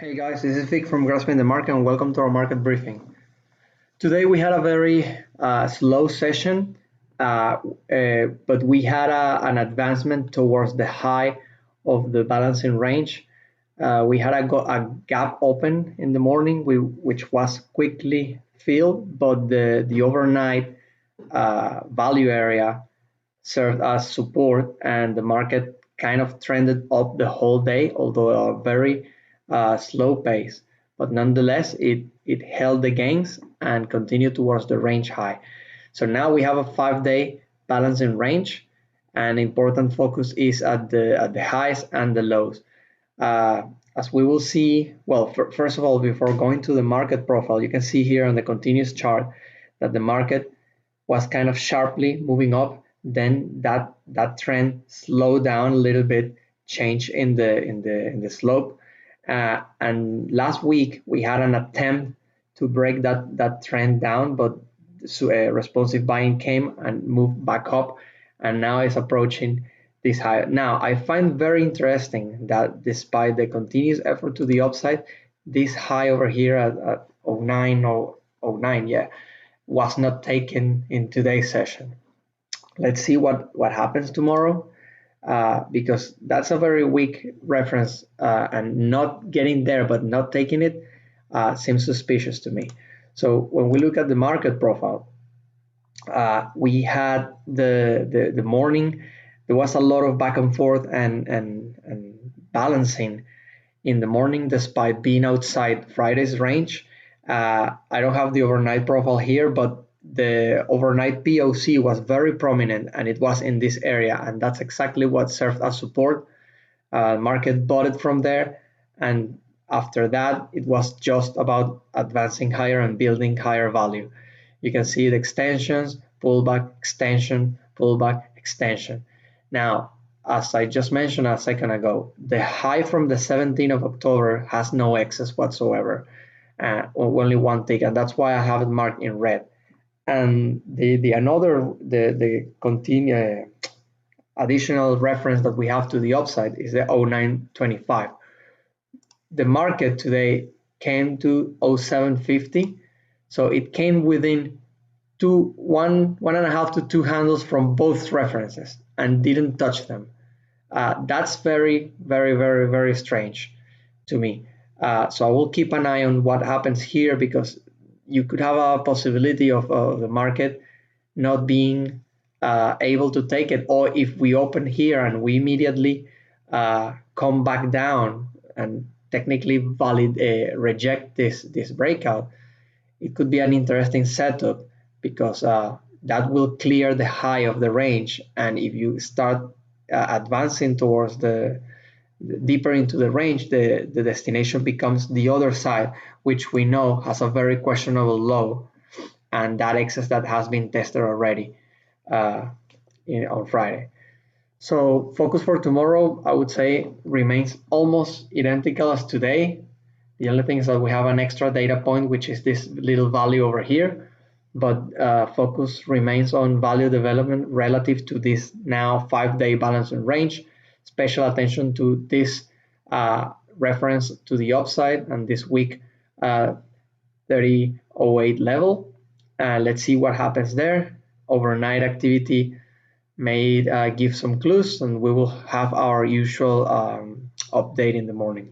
Hey guys, this is Vic from Grasping the Market and welcome to our market briefing. Today we had a very slow session, but we had an advancement towards the high of the balancing range. We had a gap open in the morning, which was quickly filled, but the overnight value area served as support, and the market kind of trended up the whole day, although a very slow pace. But nonetheless, it held the gains and continued towards the range high. So now we have a 5-day balancing range, and important focus is at the highs and the lows. As we will see, well, first of all, before going to the market profile, you can see here on the continuous chart that the market was kind of sharply moving up. Then that trend slowed down a little bit, change in the slope. And last week we had an attempt to break that trend down, but responsive buying came and moved back up, and now it's approaching this high. Now I find very interesting that despite the continuous effort to the upside, this high over here at 09, yeah, was not taken in today's session. Let's see what happens tomorrow, because that's a very weak reference, and not getting there but not taking it seems suspicious to me. So when we look at the market profile, we had the morning. There was a lot of back and forth and balancing in the morning despite being outside Friday's range. I don't have the overnight profile here, but the overnight POC was very prominent and it was in this area, and that's exactly what served as support. Market bought it from there, and after that it was just about advancing higher and building higher value. You can see the extensions, pullback, extension, pullback, extension. Now, as I just mentioned a second ago, the high from the 17th of October has no excess whatsoever, only one tick, and that's why I have it marked in red. And the additional reference that we have to the upside is the 0925. The market today came to 0750, so it came within one and a half to two handles from both references and didn't touch them. That's very, very, very, very strange to me. So I will keep an eye on what happens here, because you could have a possibility of the market not being able to take it, or if we open here and we immediately come back down and technically reject this breakout, it could be an interesting setup, because that will clear the high of the range, and if you start advancing towards the deeper into the range, the destination becomes the other side, which we know has a very questionable low, and that excess that has been tested already on Friday. So focus for tomorrow, I would say, remains almost identical as today. The only thing is that we have an extra data point, which is this little value over here, but focus remains on value development relative to this now 5-day balancing range. Special attention to this reference to the upside and this week 3008 level. Let's see what happens there. Overnight activity may give some clues, and we will have our usual update in the morning.